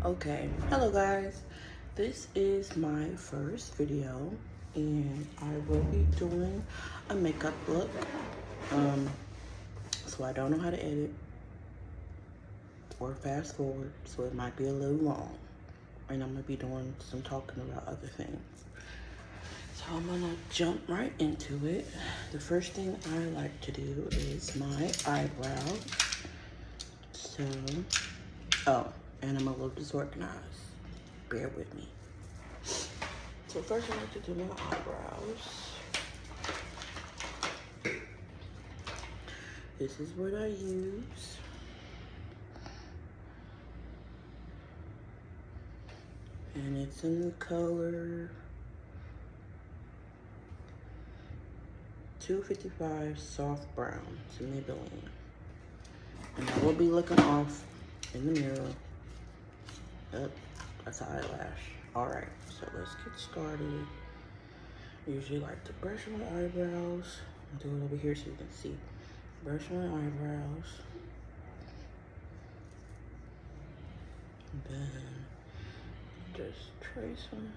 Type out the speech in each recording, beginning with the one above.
Okay, hello guys. This is my first video and I will be doing a makeup look. So I don't know how to edit or fast forward, so it might be a little long. And I'm gonna be doing some talking about other things. So I'm gonna jump right into it. The first thing I like to do is my eyebrows. So, and I'm a little disorganized. Bear with me. So first I like to do my eyebrows. This is what I use. And it's in the color 255 soft brown. It's a Maybelline. And I will be looking off in the mirror. Yep, that's an eyelash. Alright, so let's get started. I usually like to brush my eyebrows. I'll do it over here so you can see. Brush my eyebrows. And then just trace them.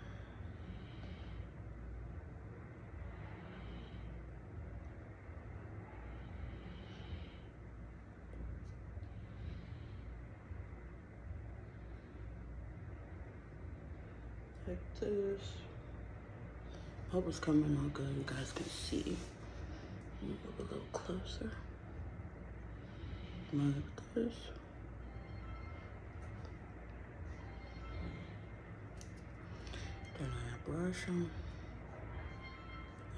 Like this. Hope it's coming out good. You guys can see. Move a little closer. Like this. Then I brush them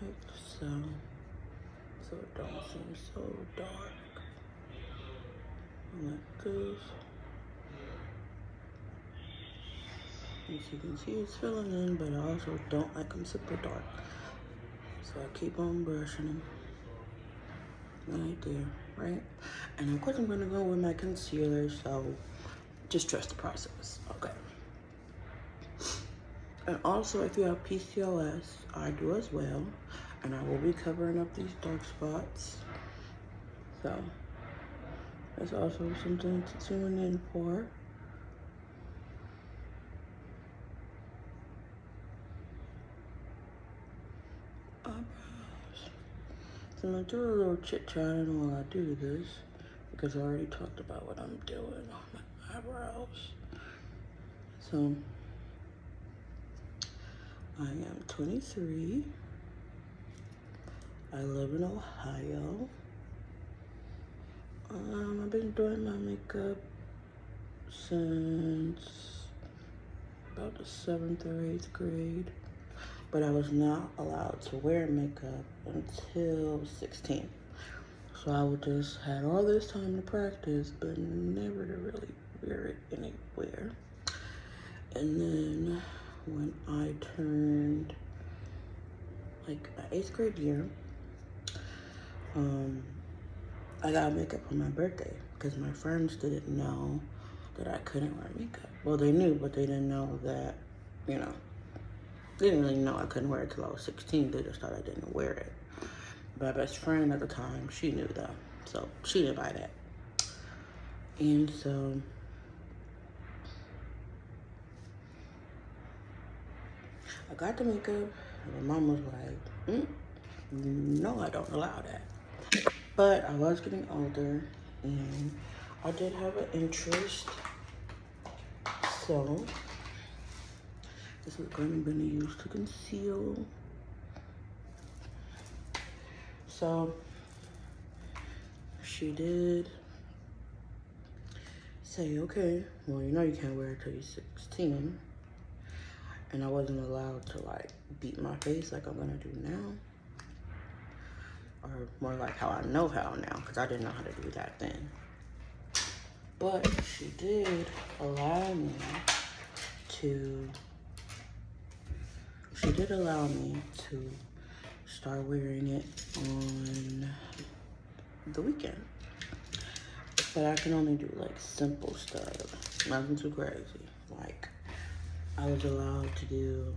like so, so it don't seem so dark. Like this. As you can see, it's filling in, but I also don't like them super dark. So I keep on brushing them. Right there, right? And of course I'm gonna go with my concealer, so just trust the process, okay? And also, if you have PCOS, I do as well. And I will be covering up these dark spots. So, that's also something to tune in for. So I'm gonna do a little chit-chatting while I do this, because I already talked about what I'm doing on my eyebrows. So, I am 23. I live in Ohio. I've been doing my makeup since about the 7th or 8th grade, but I was not allowed to wear makeup until 16. So I would just had all this time to practice, but never to really wear it anywhere. And then when I turned like my 8th grade year, I got makeup on my birthday because my friends didn't know that I couldn't wear makeup. Well, they knew, but they didn't know that, you know, they didn't really know I couldn't wear it till I was 16. They just thought I didn't wear it. My best friend at the time, she knew though, so she didn't buy that. And so I got the makeup, and my mom was like, no, I don't allow that. But I was getting older, and I did have an interest. So this is what I'm gonna use to conceal. So she did say, okay, well, you know you can't wear it till you're 16. And I wasn't allowed to like beat my face like I'm gonna do now. Or more like how I know how now, because I didn't know how to do that then. But she did allow me to start wearing it on the weekend. But I can only do like simple stuff, nothing too crazy. Like I was allowed to do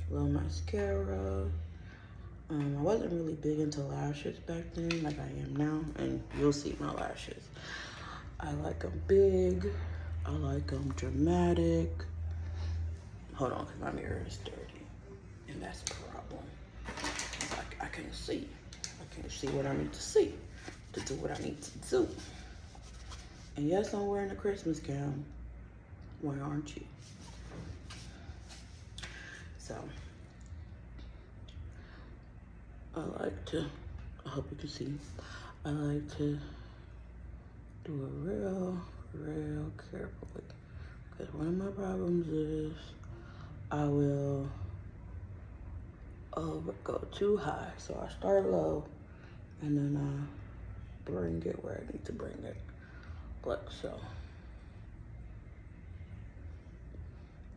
a little mascara. I wasn't really big into lashes back then like I am now, and you'll see my lashes. I like them big, I like them dramatic. Hold on, because my mirror is dirty. And that's a problem. I can't see. I can't see what I need to see to do what I need to do. And yes, I'm wearing a Christmas gown. Why aren't you? So, I like to, I hope you can see, I like to do it real carefully. Because one of my problems is I will go too high. So I start low and then I bring it where I need to bring it. Like so.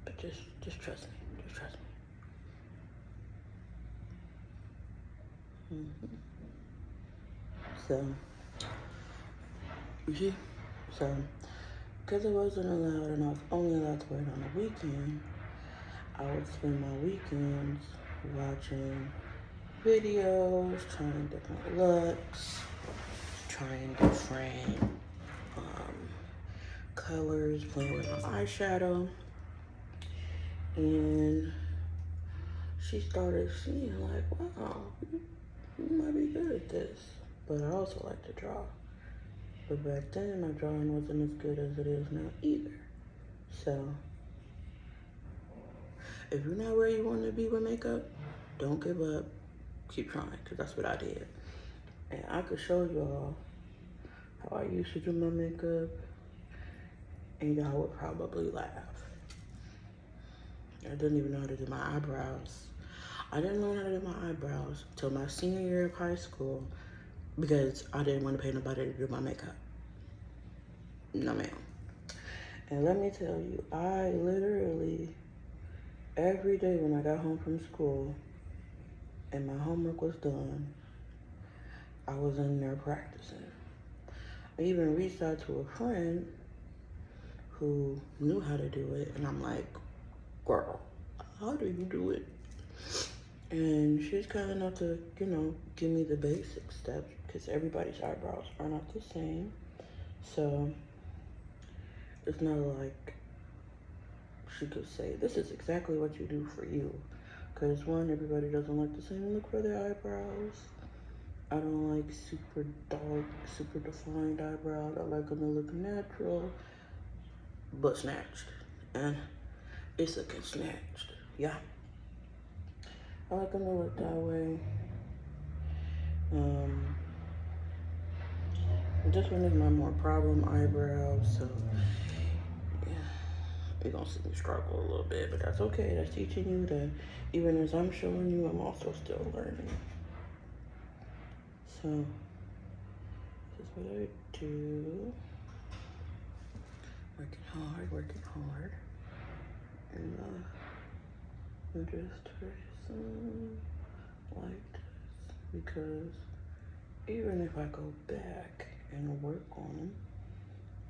But just trust me. Just trust me. So, you see? So, because it wasn't allowed and I was only allowed to wear it on the weekend, I would spend my weekends watching videos, trying different looks, trying different colors, playing with my eyeshadow. And she started seeing like, wow, you might be good at this. But I also like to draw. But back then, my drawing wasn't as good as it is now either. So, if you're not where you want to be with makeup, don't give up. Keep trying, because that's what I did. And I could show you all how I used to do my makeup, and y'all would probably laugh. I didn't even know how to do my eyebrows. I didn't learn how to do my eyebrows till my senior year of high school because I didn't want to pay nobody to do my makeup. No, ma'am. And let me tell you, I literally, every day when I got home from school and my homework was done, I was in there practicing. I even reached out to a friend who knew how to do it, and I'm like, girl, how do you do it? And she's kind enough to, give me the basic steps because everybody's eyebrows are not the same. So it's not like she could say, this is exactly what you do for you. Because one, everybody doesn't like the same look for their eyebrows. I don't like super dark, super defined eyebrows. I like them to look natural, but snatched. And it's looking snatched, yeah. I like them to look that way. This one is my more problem eyebrow, so yeah, you're gonna see me struggle a little bit, but that's okay. That's teaching you that even as I'm showing you, I'm also still learning. So this is what I do. Working hard. And I'm just tracing like this because even if I go back and work on them,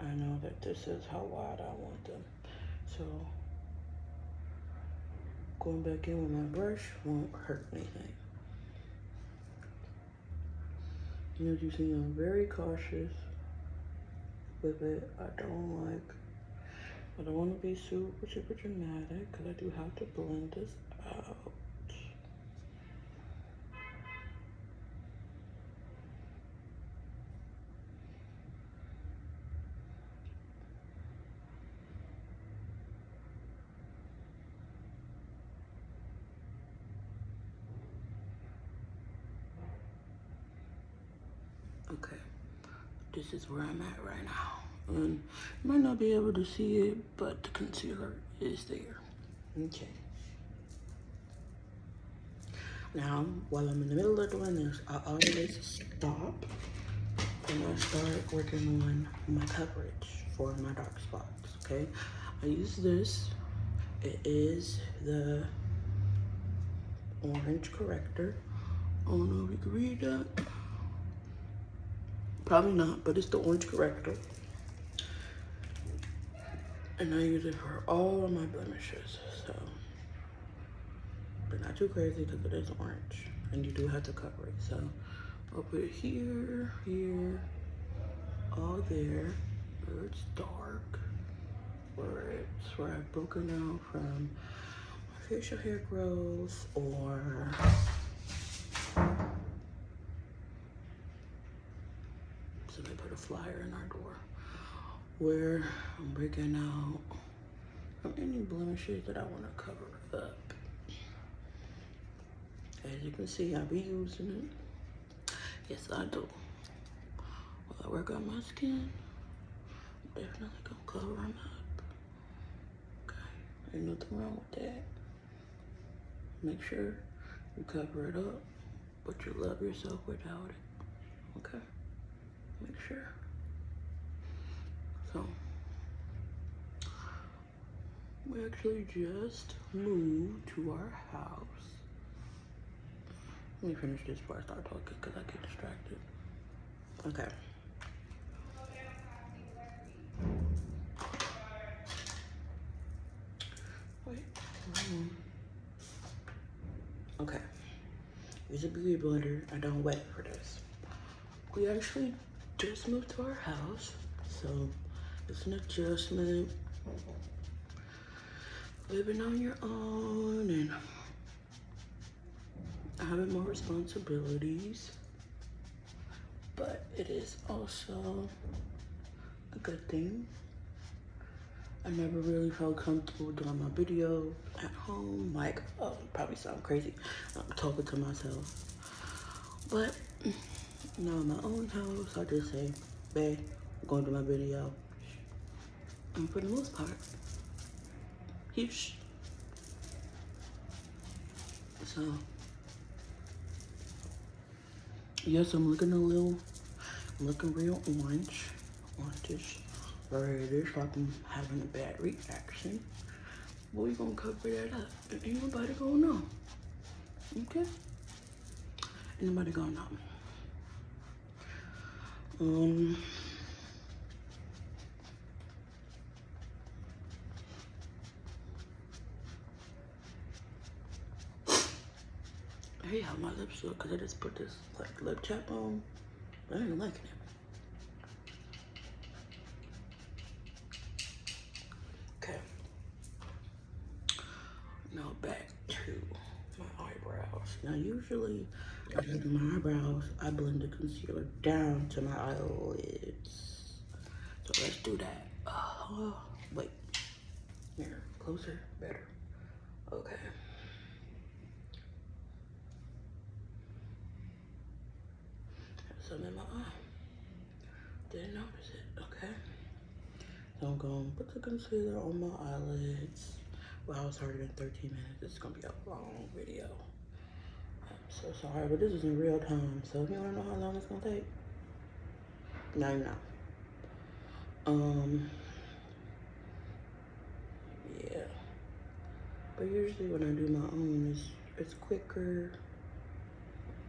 I know that this is how wide I want them. So going back in with my brush won't hurt anything. And as you see, I'm very cautious with it. I don't want to be super dramatic because I do have to blend this out. Okay, this is where I'm at right now. And you might not be able to see it, but the concealer is there. Okay. Now, while I'm in the middle of doing this, I always stop and I start working on my coverage for my dark spots, okay? I use this. It is the orange corrector. I don't know if you can read that. Probably not, but it's the orange corrector. And I use it for all of my blemishes, so. But not too crazy because it is orange and you do have to cover it. So I'll put it here, all there, where it's dark. where I've broken out from my facial hair growth, or somebody put a flyer in our door, where I'm breaking out from any blemishes that I want to cover up. As you can see, I be using it. Yes, I do. While I work on my skin, I'm definitely gonna cover them up. Okay, ain't nothing wrong with that. Make sure you cover it up, but you love yourself without it. Okay, make sure. So, we actually just moved to our house. Let me finish this before I start talking, because I get distracted. Okay. Wait. Okay. Use a beauty blender. I don't wet it for this. We actually just moved to our house, so it's an adjustment. Living on your own and having more responsibilities, but it is also a good thing. I never really felt comfortable doing my video at home. Like, oh, probably sound crazy. I'm talking to myself. But now in my own house, I just say, babe, I'm going to do my video. And for the most part, huge. So, yes, I'm looking real orangish, reddish, like I'm having a bad reaction. But we gonna cover that up, and ain't nobody gonna know. Okay? Ain't nobody gonna know. I hate how my lips look, because I just put this like lip chap on. I ain't liking it. Okay. Now back to my eyebrows. Now usually, when I do my eyebrows, I blend the concealer down to my eyelids. So let's do that. Wait. Here, closer, better. Okay. Some in my eye. Didn't notice it, okay? So I'm gonna put the concealer on my eyelids. Wow, it's already been 13 minutes. This is gonna be a long video. I'm so sorry, but this is in real time. So if you wanna know how long it's gonna take, now you know. Yeah. But usually when I do my own, it's quicker,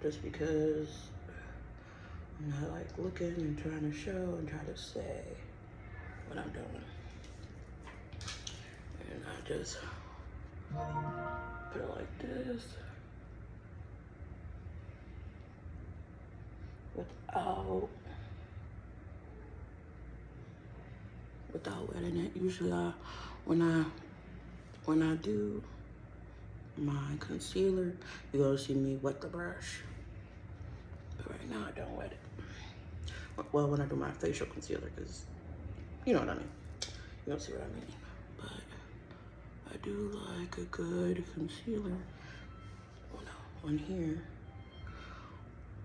just because I'm not like looking and trying to show and try to say what I'm doing. And I just put it like this without wetting it. Usually when I do my concealer, you're gonna see me wet the brush. But right now I don't wet it. Well, when I do my facial concealer, because you know what I mean. You don't see what I mean. But I do like a good concealer on here,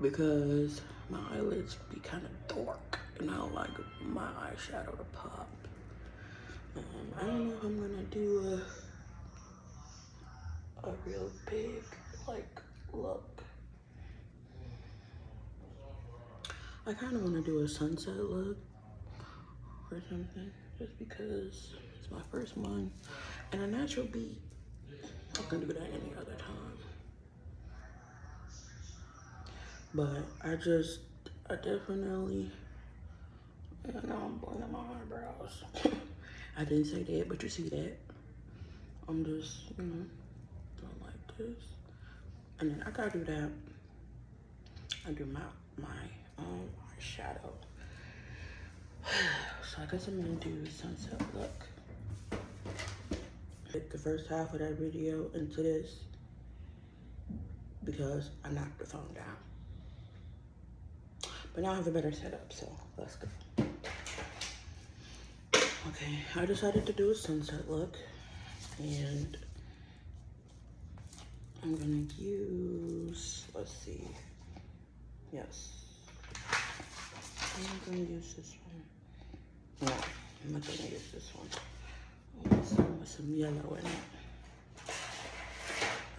because my eyelids be kind of dark and I don't like my eyeshadow to pop. I don't know if I'm gonna do a real big like look. I kind of want to do a sunset look or something, just because it's my first one, and a natural beat. I can do that any other time. But I definitely, now I'm blending my eyebrows. I didn't say that, but you see that. I'm just, doing like this. And then after I do that, I do my eyeshadow. So I guess I'm gonna do sunset look. The first half of that video into this because I knocked the phone down. But now I have a better setup, so let's go. Okay, I decided to do a sunset look, and I'm gonna use, let's see, yes. I'm gonna use this one. No, I'm not gonna use this one. I'm gonna use some with some yellow in it.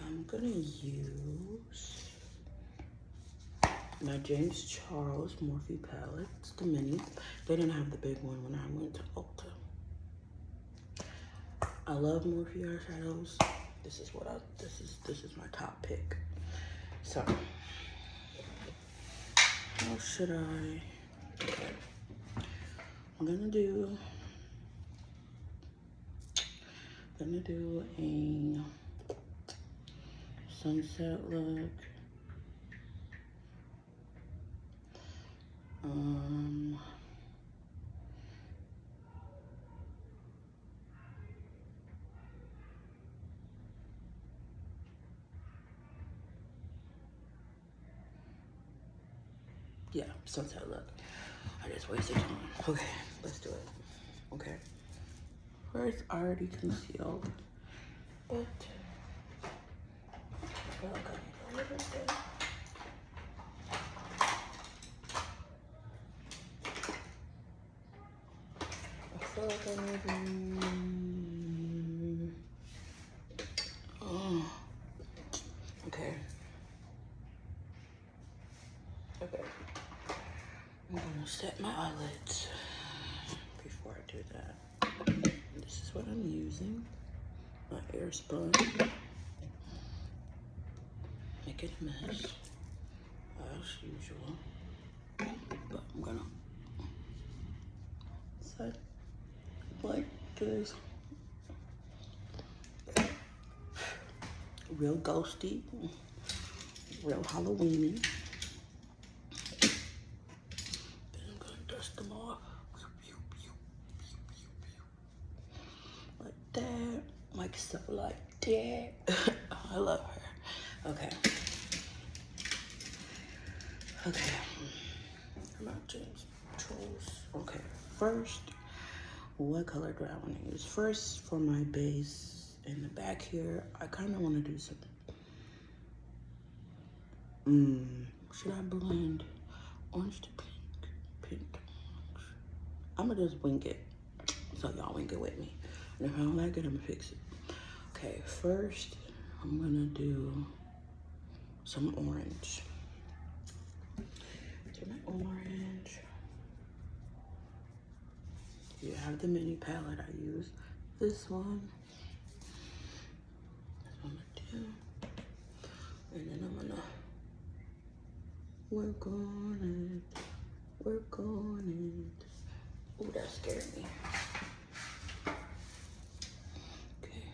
I'm gonna use my James Charles Morphe palette. It's the mini. They didn't have the big one when I went to Ulta. I love Morphe eyeshadows. This is my top pick. So how should I? Okay. I'm gonna do a sunset look. Yeah, sunset look. I just wasted time. Okay, let's do it. Okay. First, already concealed, but I feel like I need a little bit. I feel like I need. Oh. Okay. Okay. I'm gonna set my eyelids before I do that. This is what I'm using. My air sponge. Make it a mess, as usual. But I'm gonna set like this. Real ghosty, real Halloweeny. Then I'm gonna dust them off. Like that. Like so, like that. I love her. Okay. Okay. I'm out James Charles. Okay. First, what color do I want to use? First, for my base in the back here, I kind of want to do some. Should I blend orange to pink? Pink to orange. I'm gonna just wing it. So y'all wing it with me. And if I don't like it, I'm gonna fix it. Okay, first, I'm gonna do some orange. Do my orange. You have the mini palette. I use this one. That's what I'm gonna do. And then I'm gonna work on it. Work on it. Oh, that scared me. Okay.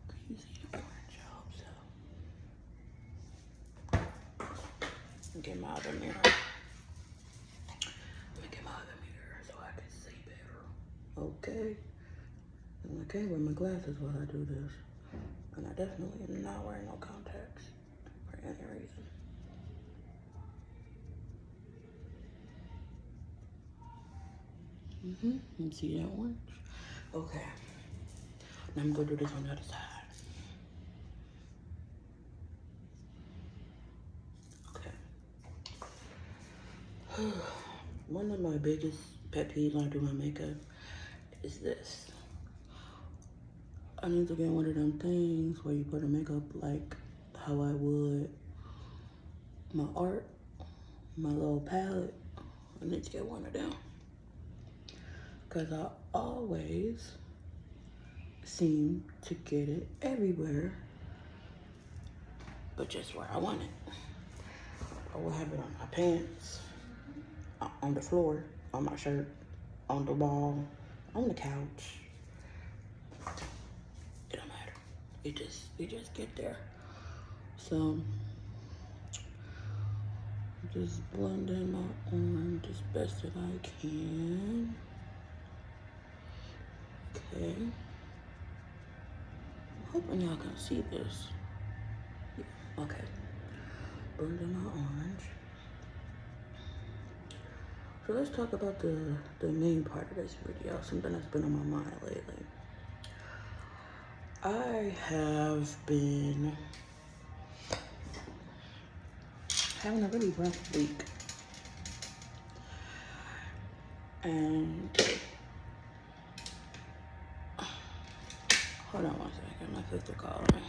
Can you see the orange? I hope so. Get my other mirror. So I can see better. Okay. And I can't wear my glasses while I do this. And I definitely am not wearing no contacts for any reason. You see that orange? Okay. Now I'm gonna do this on the other side. Okay. One of my biggest pet peeves when I do my makeup is this. I need to get one of them things where you put a makeup like how I would my art, my little palette. I need to get one of them. Because I always seem to get it everywhere, but just where I want it. I will have it on my pants, on the floor, on my shirt, on the wall, on the couch. It don't matter. It just get there. So just blend in my orange as best that I can. Okay. hoping y'all can see this. Yeah, okay. Blending my orange. So let's talk about the main part of this video, something that's been on my mind lately. I have been having a really rough week. And hold on one second, my sister called me.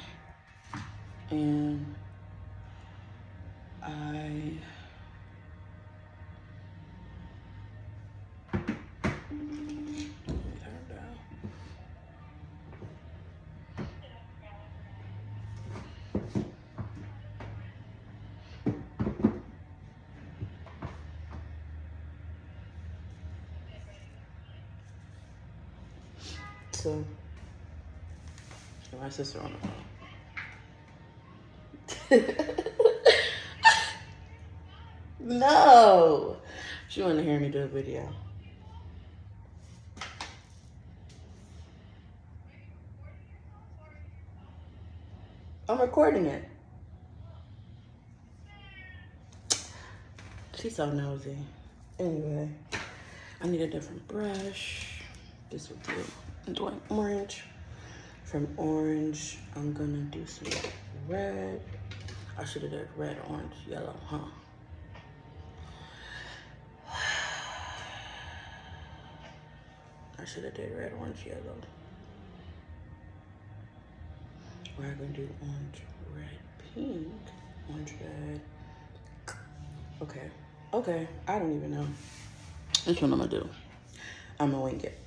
And I turn down. So my sister on the phone. No, she wanted to hear me do a video. I'm recording it. She's so nosy. Anyway, I need a different brush. This will do. I'm doing orange. From orange, I'm gonna do some red. I should have did red, orange, yellow, huh? I should have did red, orange, yellow. We're gonna do orange, red, pink, orange, red. Okay, I don't even know. That's what I'm gonna do. I'm gonna wing it.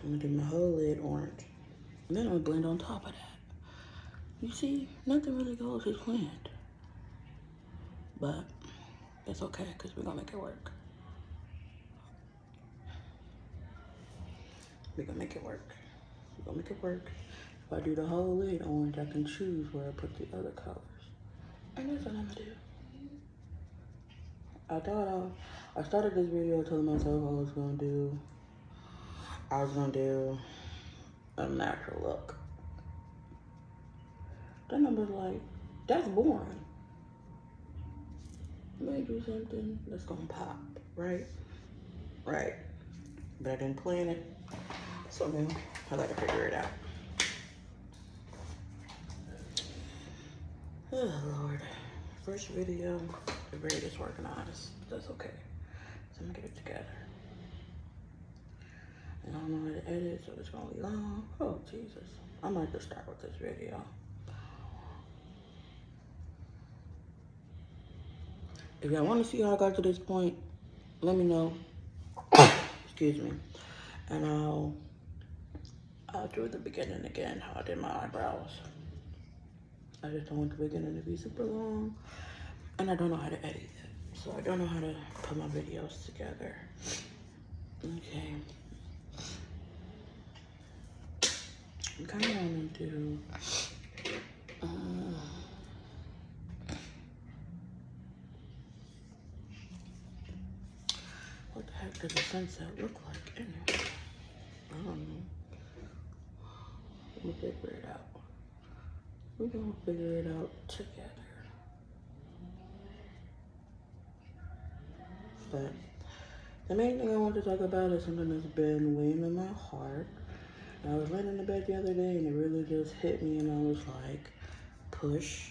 I'm gonna do my whole lid orange. And then I'm gonna blend on top of that. You see, nothing really goes as planned. But it's okay, because we're gonna make it work. We're gonna make it work. We're gonna make it work. If I do the whole lid orange, I can choose where I put the other colors. And that's what I'm gonna do. I started this video telling myself I was gonna do a natural look. Then I was like, that's boring. Let me do something that's gonna pop, right? Right. But I didn't plan it. So now I gotta figure it out. Oh Lord. First video, the very disorganized. That's okay. So I'm gonna get it together. And I don't know how to edit, so it's gonna be long. Oh Jesus. I might just start with this video. If y'all wanna see how I got to this point, let me know. Excuse me. And I'll do the beginning again, how I did my eyebrows. I just don't want the beginning to be super long. And I don't know how to edit it. So I don't know how to put my videos together. Okay. I kind of want to do... what the heck does the sunset look like anyway? I don't know. We'll figure it out. We're gonna figure it out together. But the main thing I want to talk about is something that's been weighing on my heart. I was laying in the bed the other day and it really just hit me, and I was like, push,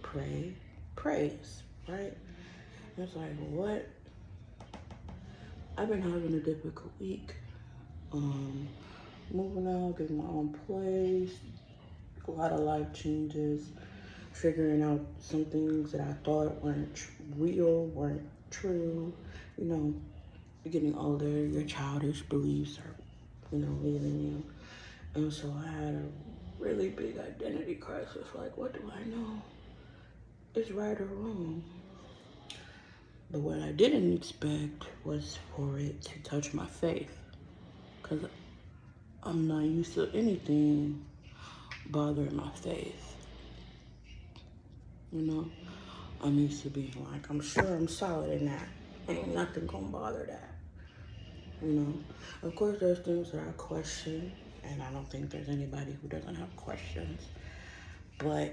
pray, praise, right? And it's like, what? I've been having a difficult week. Moving out, getting my own place, a lot of life changes, figuring out some things that I thought weren't real, weren't true. You know, you're getting older, your childish beliefs are, leaving you. And so I had a really big identity crisis. Like, what do I know is right or wrong? But what I didn't expect was for it to touch my faith. Because I'm not used to anything bothering my faith. I'm used to being like, I'm sure I'm solid in that. Ain't nothing gonna bother that. Of course there's things that I question, and I don't think there's anybody who doesn't have questions, but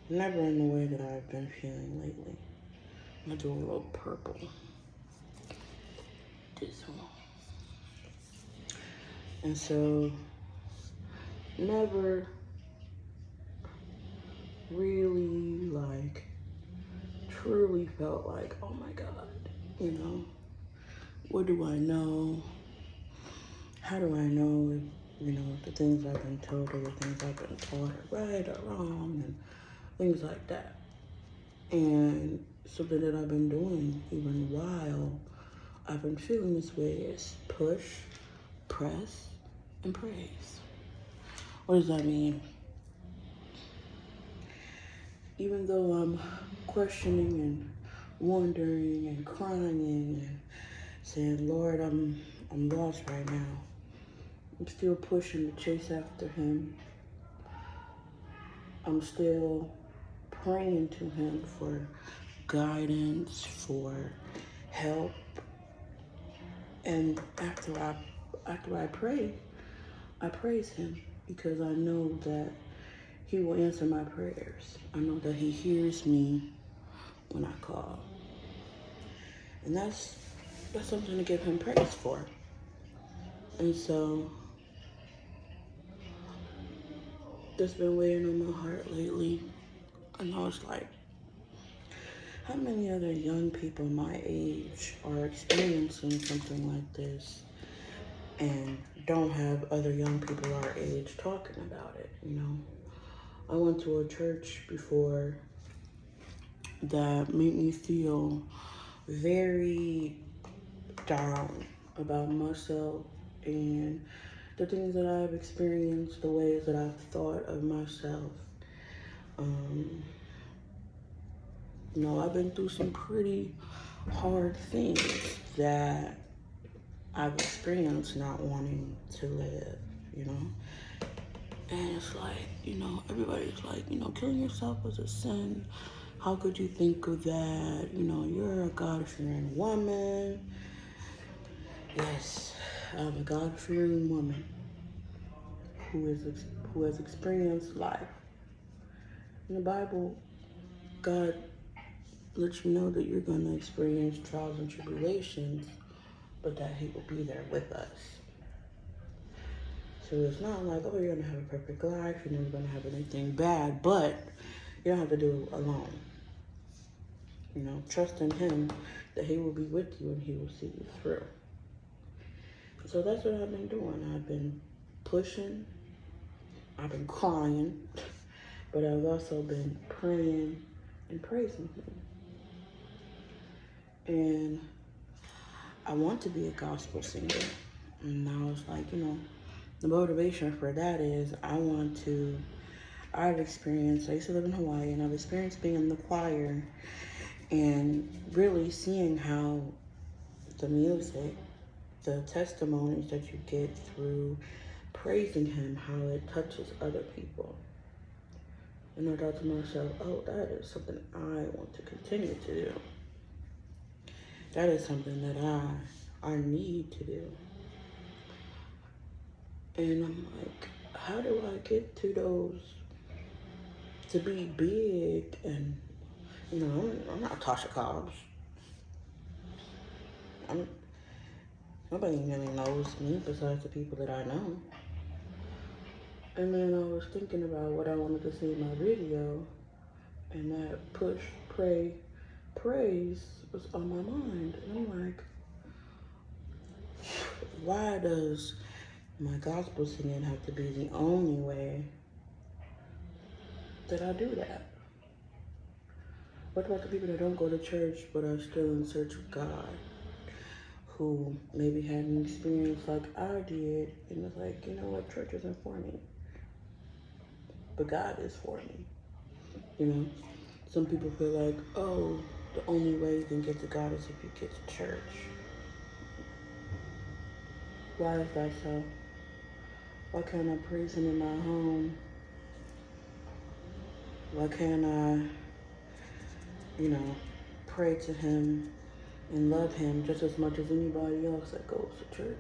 never in the way that I've been feeling lately. I'm gonna do a little purple. This one. And so, never really like truly felt like, oh my God, you know, what do I know? How do I know if, you know, the things I've been told or the things I've been taught are right or wrong and things like that. And something that I've been doing even while I've been feeling this way is push, press, and praise. What does that mean? Even though I'm questioning and wondering and crying and saying, Lord, I'm lost right now. I'm still pushing to chase after him. I'm still praying to him for guidance, for help. And after I pray, I praise him because I know that he will answer my prayers. I know that he hears me when I call. And that's something to give him praise for. And so that's been weighing on my heart lately. I know it's like, how many other young people my age are experiencing something like this and don't have other young people our age talking about it, you know? I went to a church before that made me feel very down about myself and the things that I've experienced, the ways that I've thought of myself. You know, I've been through some pretty hard things that I've experienced not wanting to live, you know? And it's like, you know, everybody's like, you know, killing yourself was a sin. How could you think of that? You know, you're a God-fearing woman. Yes, I'm a God-fearing woman who has experienced life. In the Bible, God lets you know that you're going to experience trials and tribulations, but that he will be there with us. So it's not like, oh, you're going to have a perfect life, you're never going to have anything bad, but you don't have to do it alone. You know, trust in him that he will be with you and he will see you through. So that's what I've been doing. I've been pushing, I've been crying, but I've also been praying and praising him. And I want to be a gospel singer. And I was like, you know, the motivation for that is I used to live in Hawaii, and I've experienced being in the choir and really seeing how the music, the testimonies that you get through praising him, how it touches other people. And I thought to myself, oh, that is something I want to continue to do. That is something that I need to do. And I'm like, how do I get to those, to be big? And, you know, I'm not Tasha Cobbs. Nobody really knows me besides the people that I know. And then I was thinking about what I wanted to see in my video, and that push, pray, praise was on my mind. And I'm like, why does my gospel singing have to be the only way that I do that? What about the people that don't go to church but are still in search of God, who maybe had an experience like I did, and it's like, you know what, church isn't for me, but God is for me, you know? Some people feel like, oh, the only way you can get to God is if you get to church. Why is that so? Why can't I praise him in my home? Why can't I, you know, pray to him and love him just as much as anybody else that goes to church?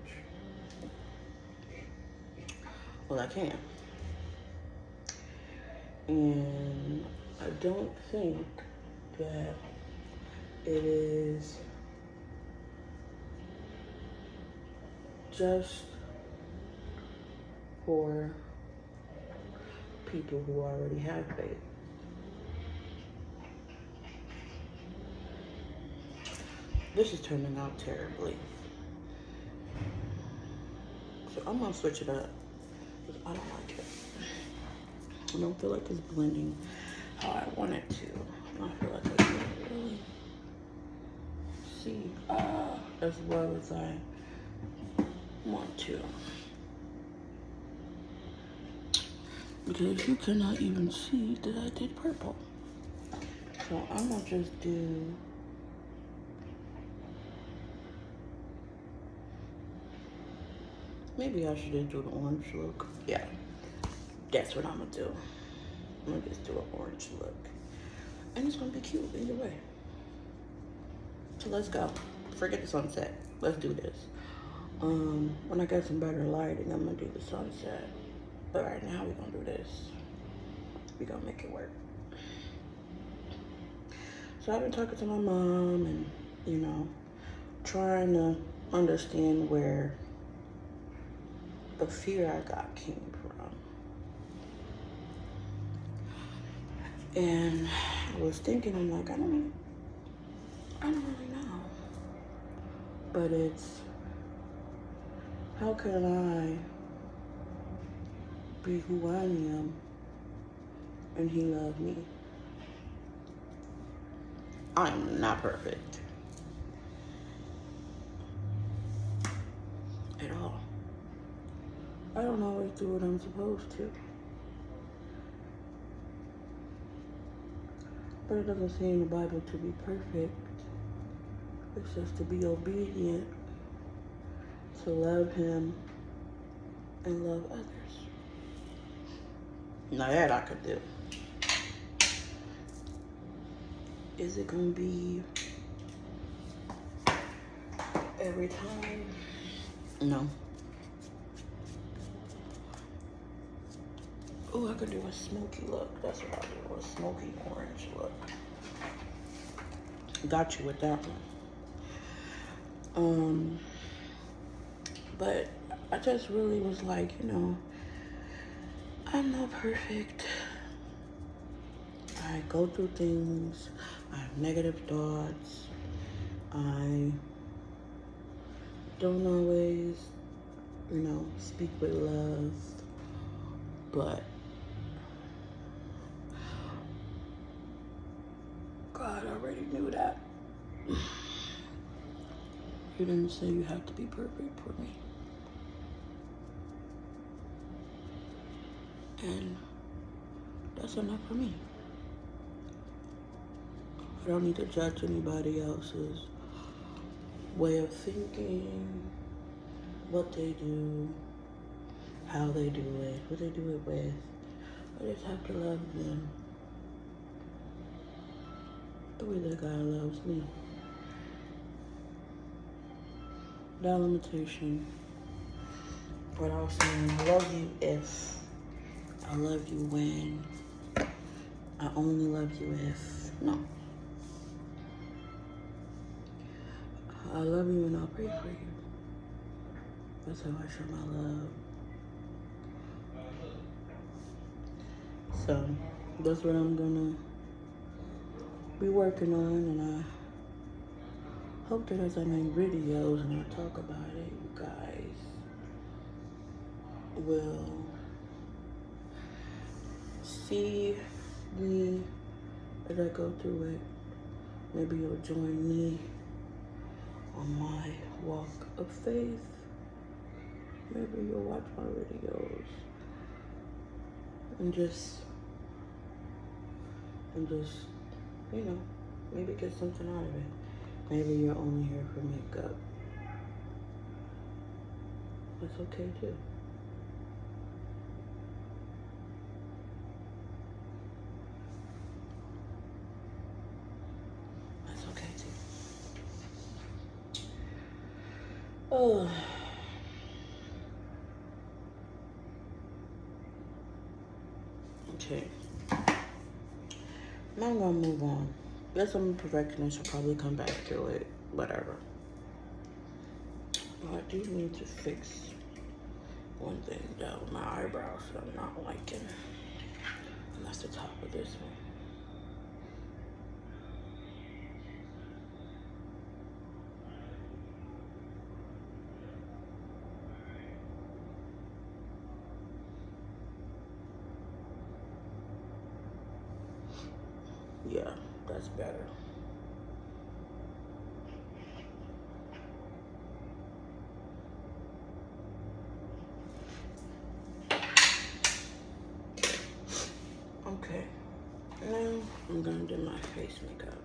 Well, I can. And I don't think that it is just for people who already have faith. This is turning out terribly. So I'm gonna switch it up because I don't like it. I don't feel like it's blending how I want it to. I feel like I can't really see as well as I want to. Because you cannot even see that I did purple. So I'm gonna just do maybe I should just do the orange look. Yeah, that's what I'm gonna do. I'm gonna just do an orange look. And it's gonna be cute either way. So let's go. Forget the sunset. Let's do this. When I get some better lighting, I'm gonna do the sunset. But right now we're gonna do this. We're gonna make it work. So I've been talking to my mom and, you know, trying to understand where the fear I got came from. And I was thinking, I'm like, I don't really know. But it's, how can I be who I am and he love me? I'm not perfect at all. I don't always do what I'm supposed to. But it doesn't say in the Bible to be perfect. It's just to be obedient, to love him and love others. Now that I could do. Is it gonna be every time? No. Oh, I could do a smoky look. That's what I'll do, a smoky orange look. Got you with that one. But I just really was like, you know, I'm not perfect. I go through things. I have negative thoughts. I don't always, you know, speak with love. But God already knew that. You didn't say you have to be perfect for me. And that's enough for me. I don't need to judge anybody else's way of thinking, what they do, how they do it, who they do it with. I just have to love them the way that God loves me. Without limitation. But I was saying, I love you if, I love you when, I only love you if, no. I love you and I'll pray for you. That's how I show my love. So, that's what I'm gonna be working on, and I hope that as I make videos and I talk about it, you guys will see me as I go through it. Maybe you'll join me on my walk of faith. Maybe you'll watch my videos and just, you know, maybe get something out of it. Maybe you're only here for makeup. That's okay too. That's okay too. Oh. Okay. Now I'm gonna move on. Guess I'm a perfectionist. I'll probably come back to it. Whatever. But I do need to fix one thing though. My eyebrows I'm not liking. And that's the top of this one. Yeah, that's better. Okay, now I'm gonna do my face makeup.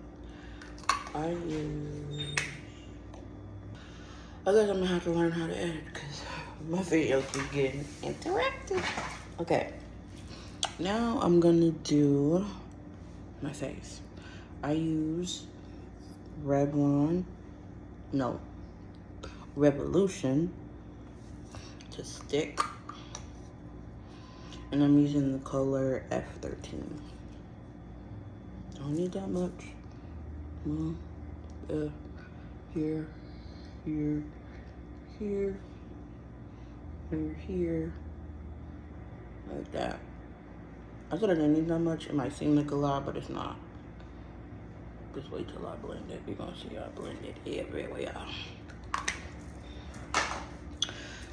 I guess I'm gonna have to learn how to edit because my videos be getting interactive. Okay, now I'm gonna do my face. I use Revolution to stick. And I'm using the color F13. Don't need that much. Well, here, here, here, and here. Like that. I said I didn't need that much. It might seem like a lot, but it's not. Just wait till I blend it. You're gonna see I blend it everywhere.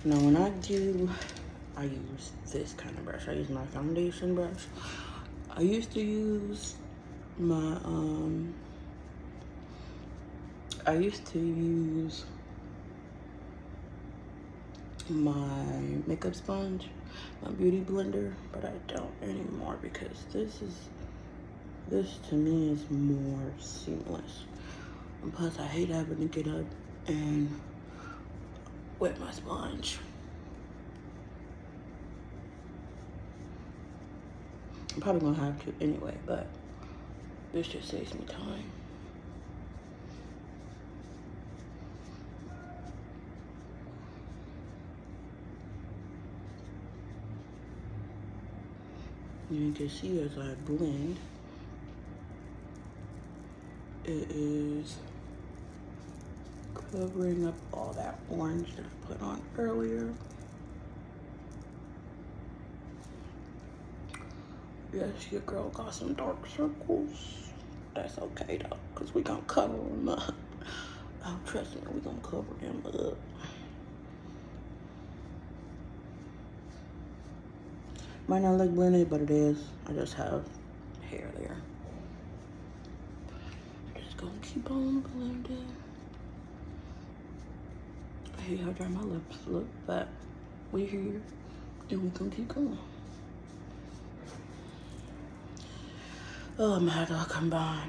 Now when I use this kind of brush. I use my foundation brush. I used to use my makeup sponge, my beauty blender, but I don't anymore because this to me is more seamless. And plus I hate having to get up and wet my sponge. I'm probably gonna have to anyway, but this just saves me time. You can see as I blend, it is covering up all that orange that I put on earlier. Yes, your girl got some dark circles. That's okay though, because we gonna cover them up. Oh, trust me, we gonna cover them up. Might not look blended, but it is. I just have hair there. Just gonna keep on blending. I hate how dry my lips look, but we here and we gonna keep going. Oh, I'm gonna have to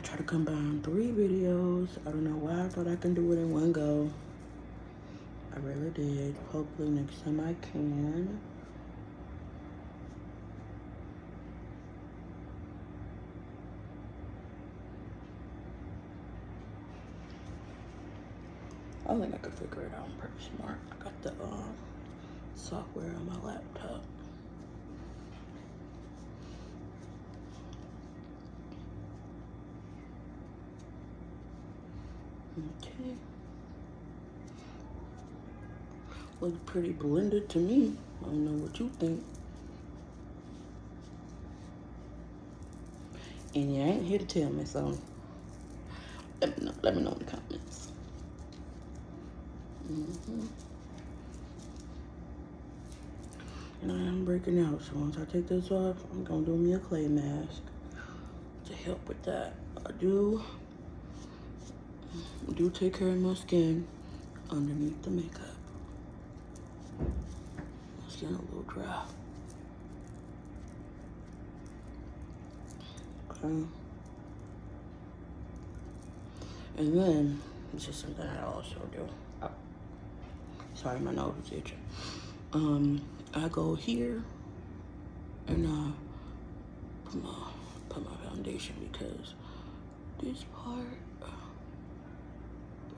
try to combine 3 videos. I don't know why I thought I can do it in one go. I really did. Hopefully next time I can. I think I could figure it out. I'm pretty smart. I got the software on my laptop. Okay. Looks pretty blended to me. I don't know what you think. And you ain't here to tell me, so let me know in the comments. And I am breaking out, so once I take this off, I'm gonna do me a clay mask to help with that. I do take care of my skin underneath the makeup. My skin a little dry. Okay. And then, this is something I also do. Oh, sorry, my nose is itching. I go here and put my foundation because this part, I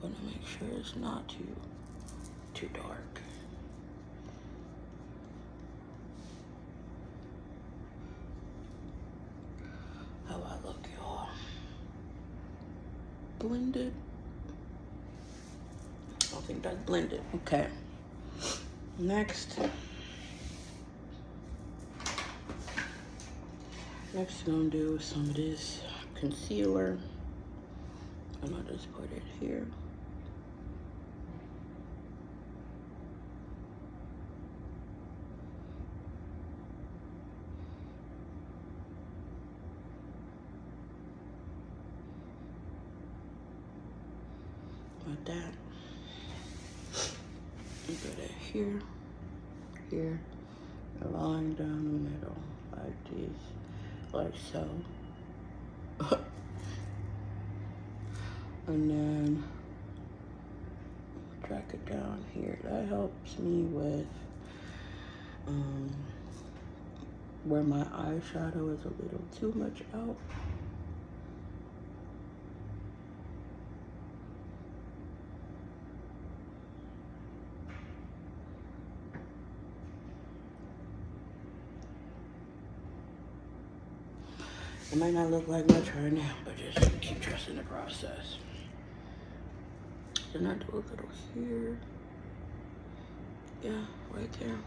want to make sure it's not too dark. I look, y'all? Blended? I don't think that's blended. Okay. Next, we're gonna do some of this concealer. And I'll just put it here. Like that. And put it here, here, a line down the middle, like this, like so. And then track it down here. That helps me with where my eyeshadow is a little too much out. It might not look like much right now, but just keep trusting the process. Then I do a little here. Yeah, right there.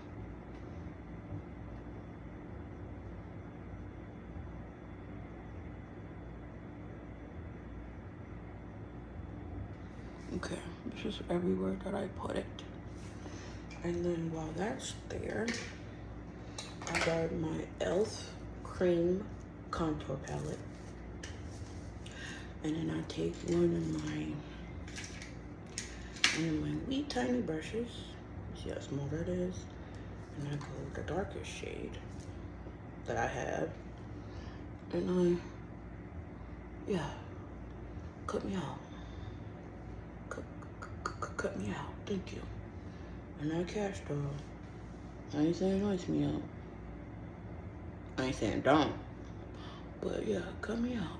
Okay, it's just everywhere that I put it. And then while that's there, I got my e.l.f. cream contour palette. And then I take one of my wee tiny brushes. See how small that is? And I go with the darkest shade that I have. And yeah, cut me out. Cut me out, thank you. And I cast off. I ain't saying ice me out. I ain't saying don't. But yeah, cut me out.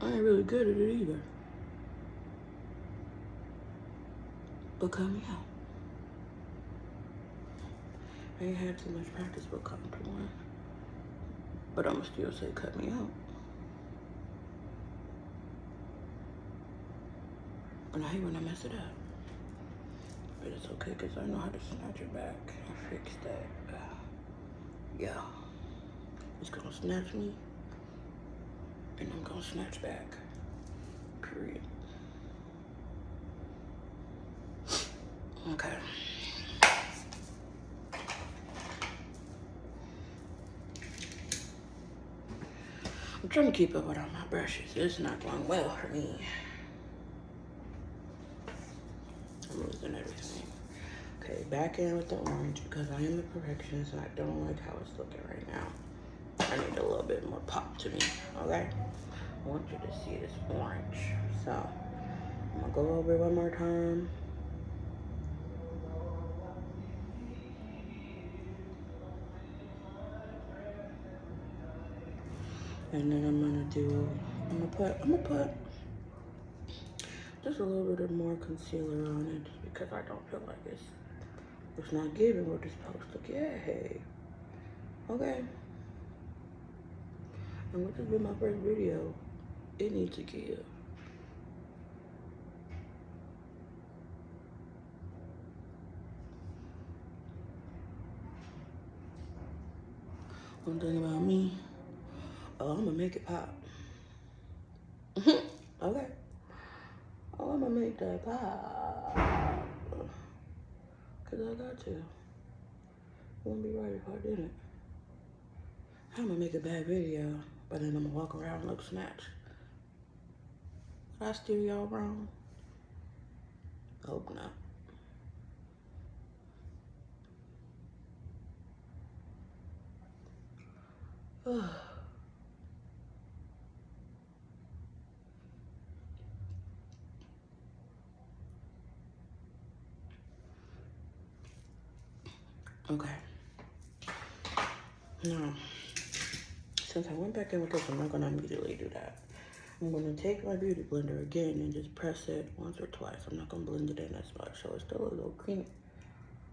I ain't really good at it either. But cut me out. I ain't had too much practice with contouring. But I'ma still say cut me out. And I hate when I mess it up. But it's okay, because I know how to snatch it back and fix that. Yeah. It's gonna snatch me, and I'm gonna snatch back. Period. Okay. I'm trying to keep up with all my brushes. It's not going well for me. I'm losing everything. Okay, back in with the orange because I am a perfectionist and I don't like how it's looking right now. I need a little bit more pop to me, okay? I want you to see this orange. So, I'm gonna go over it one more time. And then I'm gonna put just a little bit more concealer on it because I don't feel like it's not giving what it's supposed to give. Okay. And with this being my first video, it needs to give. One thing about me, I'm gonna make it pop. Okay. I'm gonna make that pop. Cause I got to. It wouldn't be right if I didn't. I'm gonna make a bad video, but then I'm gonna walk around and look snatched. Did I steer y'all wrong? Hope not. Okay. Now, since I went back in with this, I'm not gonna immediately do that. I'm gonna take my beauty blender again and just press it once or twice. I'm not gonna blend it in as much, so it's still a little creamy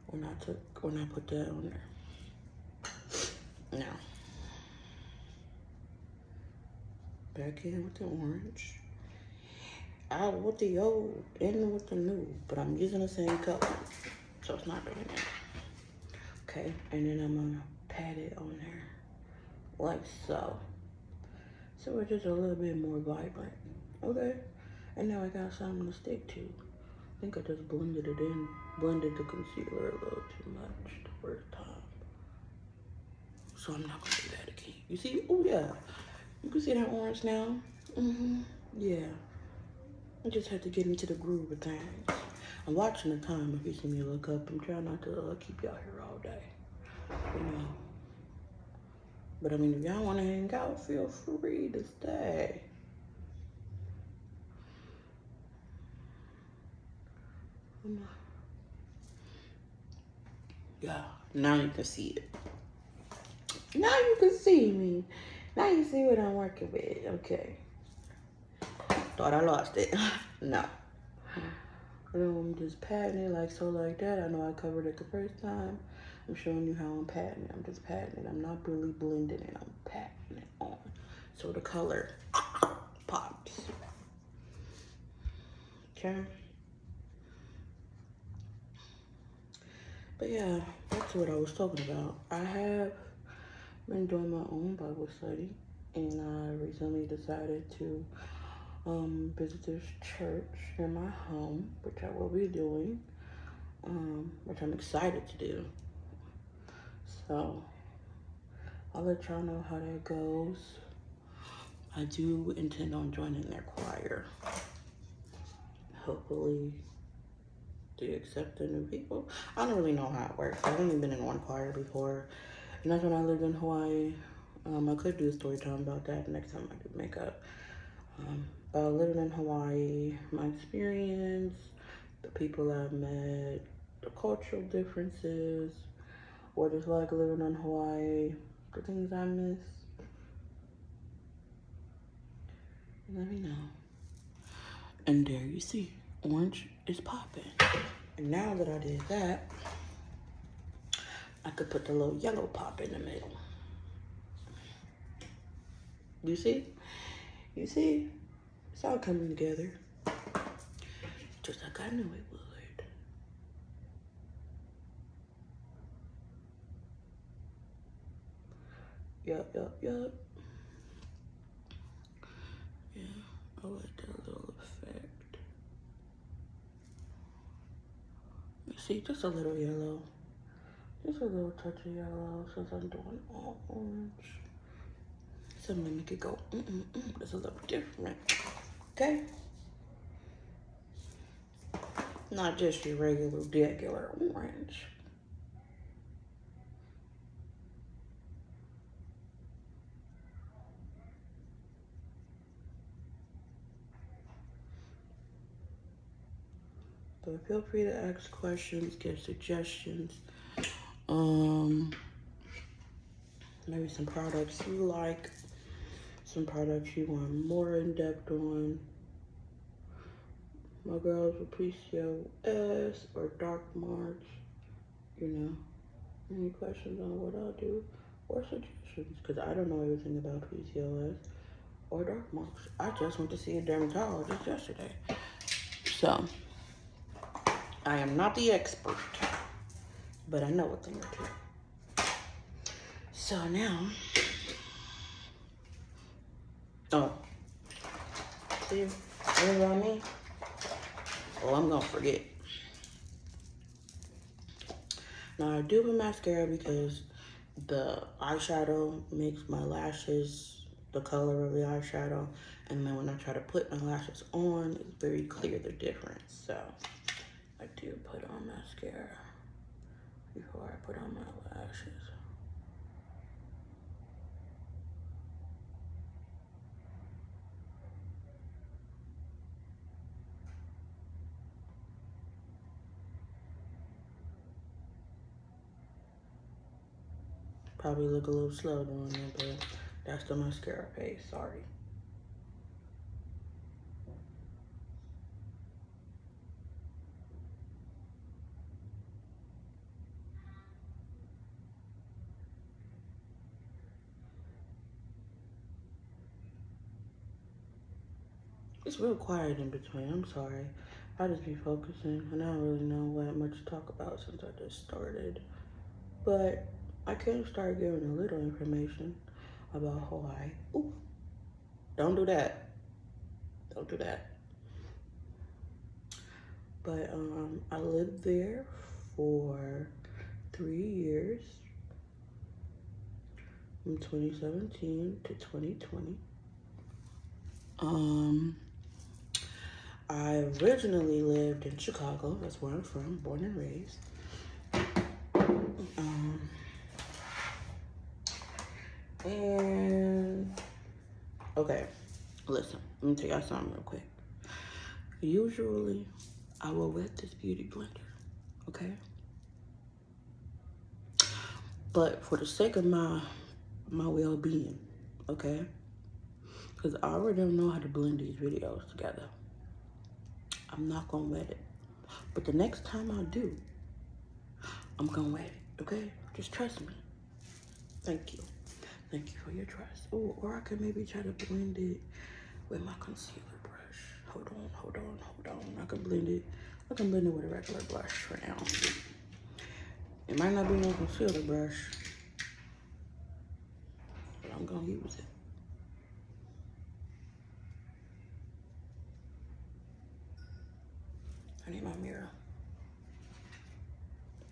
when I put that on there. Now, back in with the orange. Out with the old, in with the new. But I'm using the same color. So it's not doing that. Okay, and then I'm gonna pat it on there. Like so. So it's just a little bit more vibrant. Okay? And now I got something to stick to. I think I just blended it in. Blended the concealer a little too much the first time. So I'm not gonna do that again. You see? Oh yeah. You can see that orange now? Yeah. I just had to get into the groove of things. I'm watching the time if you see me look up. I'm trying not to keep y'all here all day. You know. But I mean, if y'all want to hang out, feel free to stay. Yeah, now you can see it. Now you can see me. Now you see what I'm working with. Okay. Thought I lost it. No. I'm just patting it like so, like that. I know I covered it the first time. I'm showing you how I'm patting it. I'm just patting it. I'm not really blending it. I'm patting it on. So the color pops. Okay. But yeah, back to what I was talking about. I have been doing my own Bible study, and I recently decided to visit this church in my home, which I will be doing, which I'm excited to do. So I'll let y'all know how that goes. I do intend on joining their choir. Hopefully they accept the new people. I don't really know how it works. I've only been in one choir before, and that's when I lived in Hawaii. I could do a story time about that next time I do makeup. Living in Hawaii, my experience, the people I've met, the cultural differences, what it's like living in Hawaii, the things I miss. Let me know. And there you see, orange is popping. And now that I did that, I could put the little yellow pop in the middle. You see? You see? It's all coming together. Just like I knew it would. Yup. Yeah, I like that little effect. You see, just a little yellow. Just a little touch of yellow since I'm doing all orange. Something to make it go, it's a little different. Okay? Not just your regular orange. But feel free to ask questions, give suggestions. Maybe some products you like, some products you want more in depth on. My girls with PCOS or dark marks, you know. Any questions on what I'll do or suggestions? Because I don't know everything about PCOS or dark marks. I just went to see a dermatologist yesterday. So, I am not the expert, but I know a thing or two. So now, see, what about me? Oh, I'm gonna forget. Now I do have mascara because the eyeshadow makes my lashes the color of the eyeshadow, and then when I try to put my lashes on, it's very clear the difference. So I do put on mascara before I put on my lashes. Probably look a little slow doing it, but that's the mascara pace, sorry. It's real quiet in between. I'm sorry. I just be focusing, and I don't really know what much to talk about since I just started. But I can start giving a little information about Hawaii. Ooh, don't do that. Don't do that. But I lived there for 3 years, from 2017 to 2020. I originally lived in Chicago. That's where I'm from, born and raised. And okay, listen, let me tell y'all something real quick. Usually, I will wet this beauty blender, okay? But for the sake of my well-being, okay? Because I already don't know how to blend these videos together. I'm not gonna wet it. But the next time I do, I'm gonna wet it, okay? Just trust me. Thank you. Thank you for your trust. Oh, or I could maybe try to blend it with my concealer brush. Hold on. I can blend it with a regular brush for now. It might not be no concealer brush, but I'm gonna use it. I need my mirror.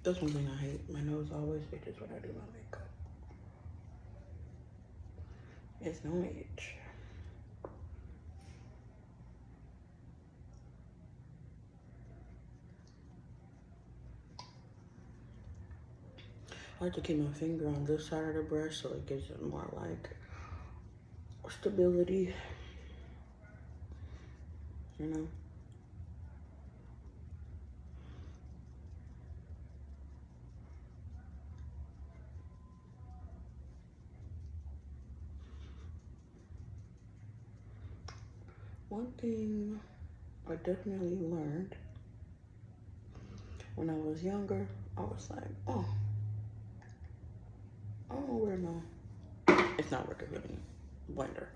That's one thing I hate. My nose always itches when I do my makeup. It's no itch. I like to keep my finger on this side of the brush so it gives it more like stability, you know? One thing I definitely learned when I was younger, I was like, oh, I don't wear no, it's not working really, blender.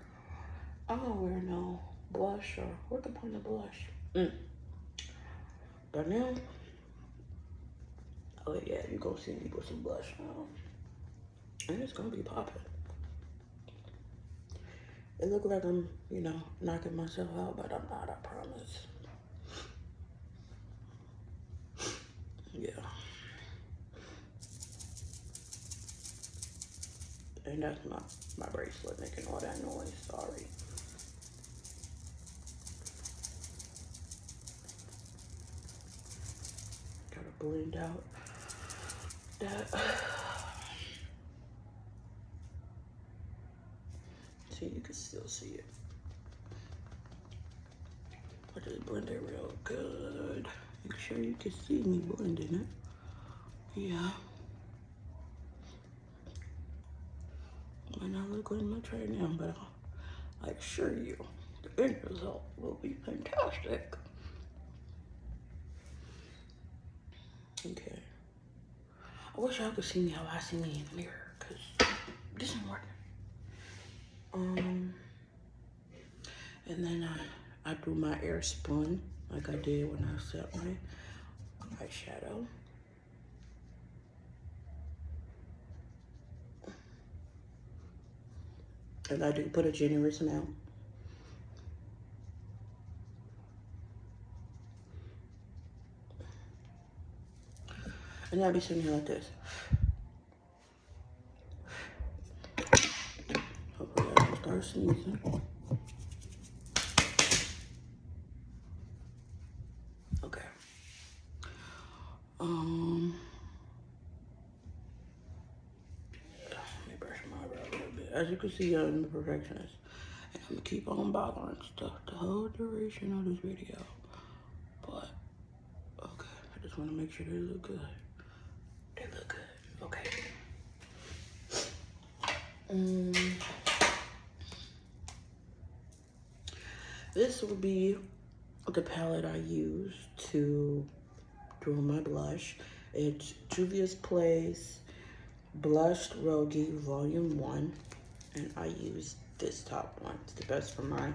I don't wear no blush or what the point of blush? But now, oh yeah, you gonna see me put some blush on. And it's gonna be popping. It look like I'm, you know, knocking myself out, but I'm not, I promise. Yeah. And that's my bracelet making all that noise, sorry. Gotta blend out that. See, you can still see it. I just blend it real good. Make sure you can see me blending it. Yeah. Might not look like much right now, but I assure you, the end result will be fantastic. Okay. I wish y'all could see me how I see me in the mirror, because this isn't working. And then I do my air spun like I did when I set my eyeshadow. And I do put a generous amount. And I'll be sitting here like this. Hopefully I don't start sneezing. Okay. Let me brush my eyebrow a little bit. As you can see, I'm a perfectionist. And I'm gonna keep on bothering stuff the whole duration of this video. But, okay, I just wanna make sure they look good. They look good, okay. This will be the palette I use to do my blush. It's Juvia's Place Blushed Rogue Volume 1. And I use this top one. It's the best for my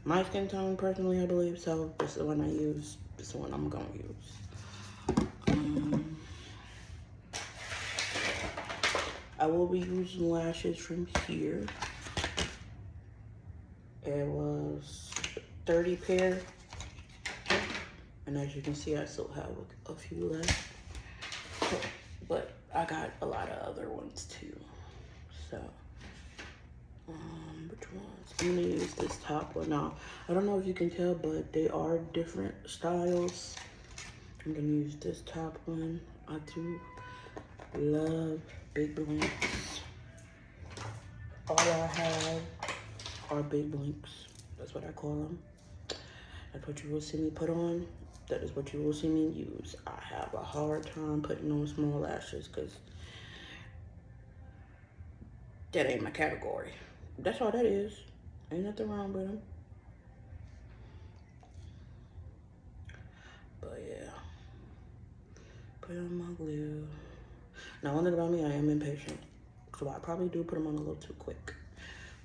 my skin tone, personally, I believe so. This is the one I use. This is the one I'm gonna use. I will be using lashes from here. It was 30 pair. And as you can see, I still have a few left. But I got a lot of other ones too. So, which ones? I'm gonna use this top one now. I don't know if you can tell, but they are different styles. I'm gonna use this top one. I do love big blinks. All I have are big blinks. That's what I call them. That's what you will see me put on. That is what you will see me use. I have a hard time putting on small lashes because that ain't my category. That's all that is. Ain't nothing wrong with them. But yeah. Put on my glue. Now, one thing about me, I am impatient. So I probably do put them on a little too quick.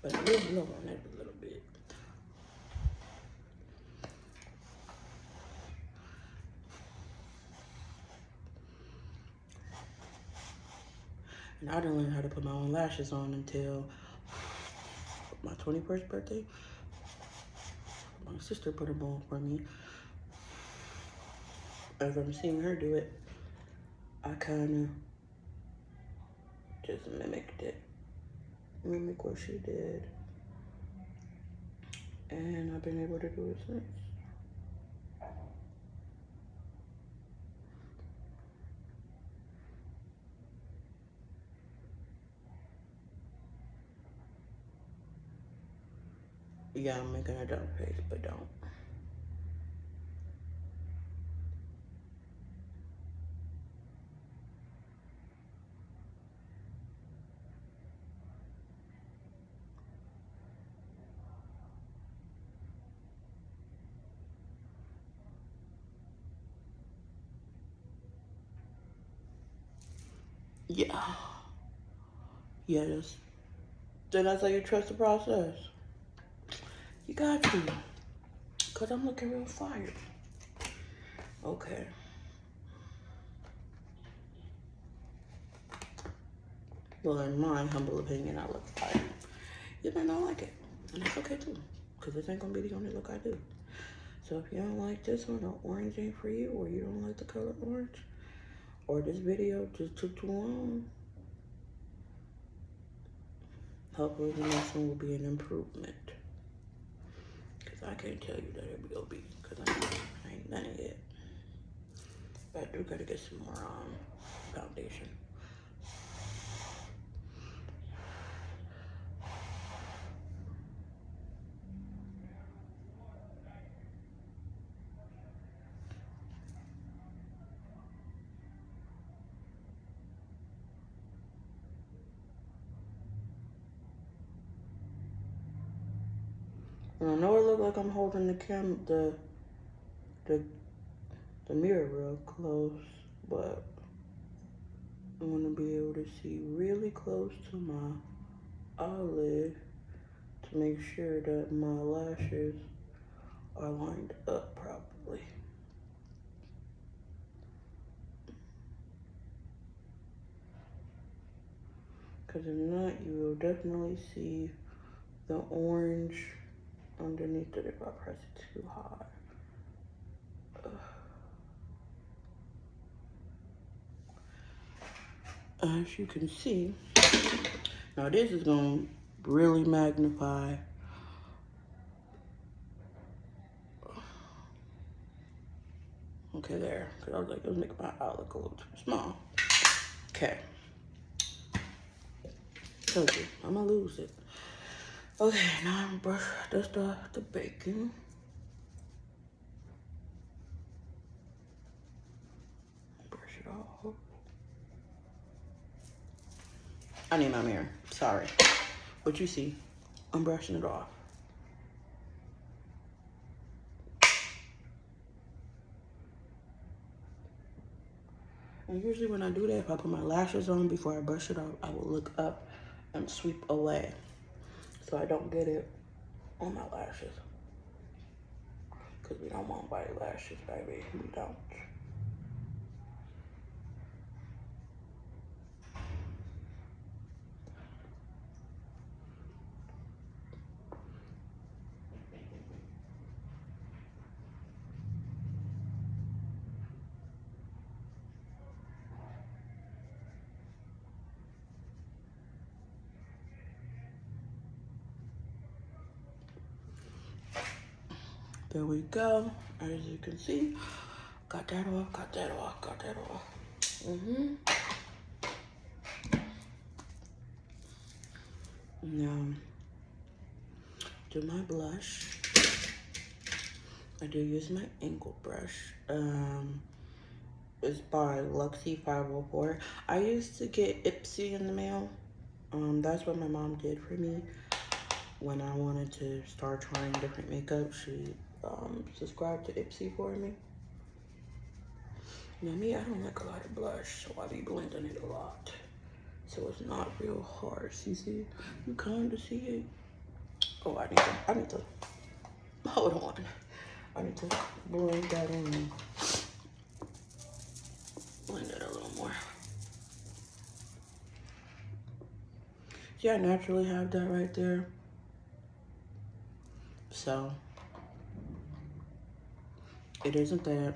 But I will blow on that a little bit. And I didn't learn how to put my own lashes on until my 21st birthday. My sister put them on for me. As I'm seeing her do it, I kind of just mimicked it. Mimic what she did. And I've been able to do it since. Yeah, I'm making a dumb face, but don't. Yeah. Yes. Then that's how you trust the process. You got to. Because I'm looking real fired. Okay. Well, in my humble opinion, I look fired. You might not like it. And that's okay too. Because this ain't going to be the only look I do. So if you don't like this one, or orange ain't for you, or you don't like the color orange, or this video just took too long, hopefully the next one will be an improvement. Because I can't tell you that it will be, because I ain't done it yet. But I do got to get some more foundation. And I know it looks like I'm holding the mirror real close, but I want to be able to see really close to my eyelid to make sure that my lashes are lined up properly. Because if not, you will definitely see the orange underneath it if I press it too hard. As you can see, now this is going to really magnify okay there, because I was like, it was making my eye look a little too small. Okay. Told you, I'm going to lose it. Okay, now I'm going to brush, dust off the bacon. Brush it off. I need my mirror, sorry. But you see, I'm brushing it off. And usually when I do that, if I put my lashes on before I brush it off, I will look up and sweep away so I don't get it on my lashes. Because we don't want white lashes, baby. We don't. There we go. As you can see, got that off, got that off, got that off. Now, do my blush. I do use my angle brush. It's by Luxie 504. I used to get Ipsy in the mail. That's what my mom did for me when I wanted to start trying different makeup. She subscribed to Ipsy for me. Now me, I don't like a lot of blush, so I be blending it a lot. So it's not real harsh. You see? You kind of see it. Oh, I need to, hold on. I need to blend that in. Blend it a little more. See, I naturally have that right there. So, it isn't that.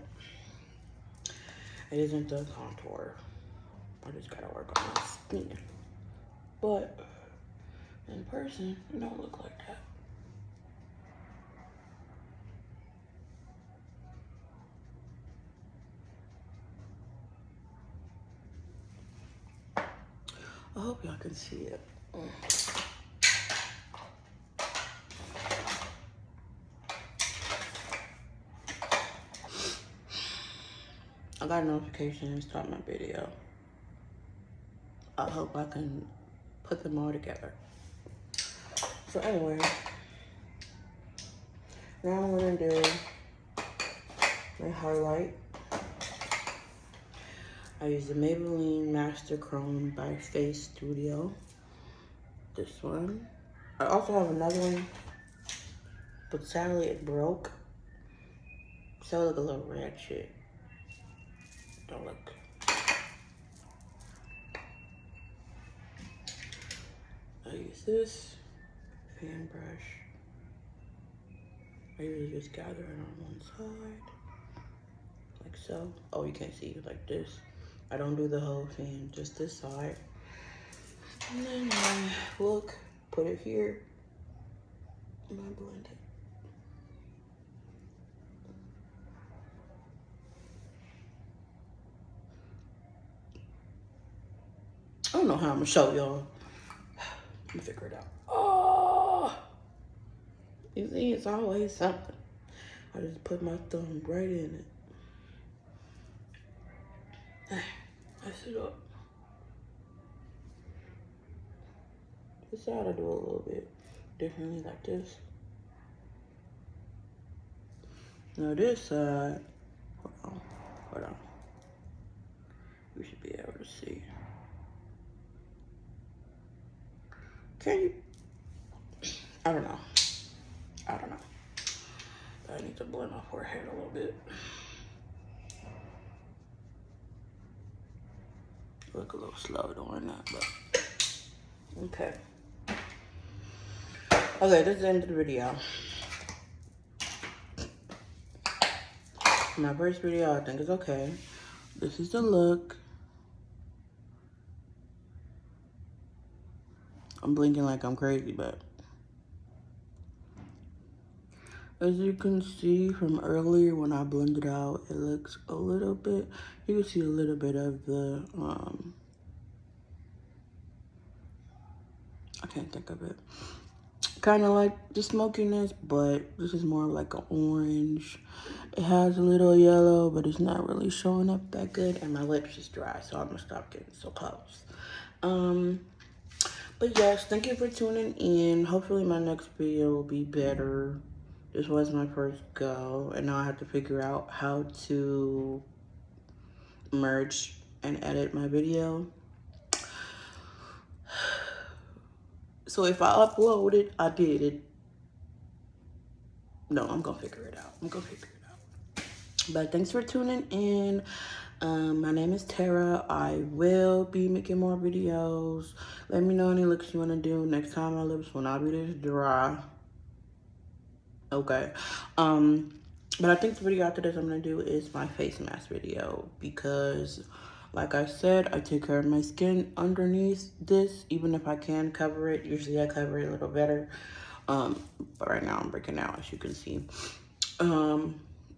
It isn't the contour. I just gotta work on my skin. But, in person, it don't look like that. I hope y'all can see it. I got a notification to start my video. I hope I can put them all together. So anyway, now I'm gonna do my highlight. I use the Maybelline Master Chrome by Face Studio. This one. I also have another one, but sadly it broke. So I look a little ratchet. Don't look. I use this fan brush. I usually just gather it on one side, like so. Oh, you can't see it like this. I don't do the whole fan, just this side. And then I look, put it here, and I blend it. I don't know how I'm gonna show y'all. Let me figure it out. Oh, you see, it's always something. I just put my thumb right in it. Mess it up. This side I do a little bit differently, like this. Now this side, hold on. You should be able to see. Can you? I don't know. I need to blend my forehead a little bit. Look a little slow doing that, but okay. Okay, this is the end of the video. My first video, I think, is okay. This is the look. I'm blinking like I'm crazy, but as you can see from earlier when I blended out, it looks a little bit, you can see a little bit of the, I can't think of it. Kind of like the smokiness, but this is more like an orange. It has a little yellow, but it's not really showing up that good. And my lips is dry, so I'm gonna stop getting so close. But yes, thank you for tuning in. Hopefully my next video will be better. This was my first go, and now I have to figure out how to merge and edit my video. So if I upload it, I did it. No, I'm gonna figure it out. I'm gonna figure it out. But thanks for tuning in. My name is Tara. I will be making more videos. Let me know any looks you want to do. Next time my lips will not be this dry. Okay. But I think the video after this I'm going to do is my face mask video. Because, like I said, I take care of my skin underneath this. Even if I can cover it. Usually I cover it a little better. But right now I'm breaking out, as you can see.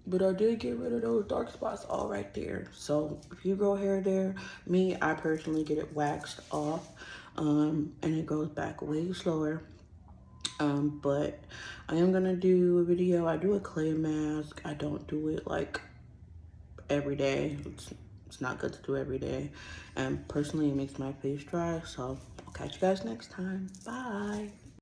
But I did get rid of those dark spots all right there. So if you grow hair there, I personally get it waxed off. And it goes back way slower. But I am gonna do a video. I do a clay mask. I don't do it like every day. It's not good to do every day. And personally, it makes my face dry. So I'll catch you guys next time. Bye.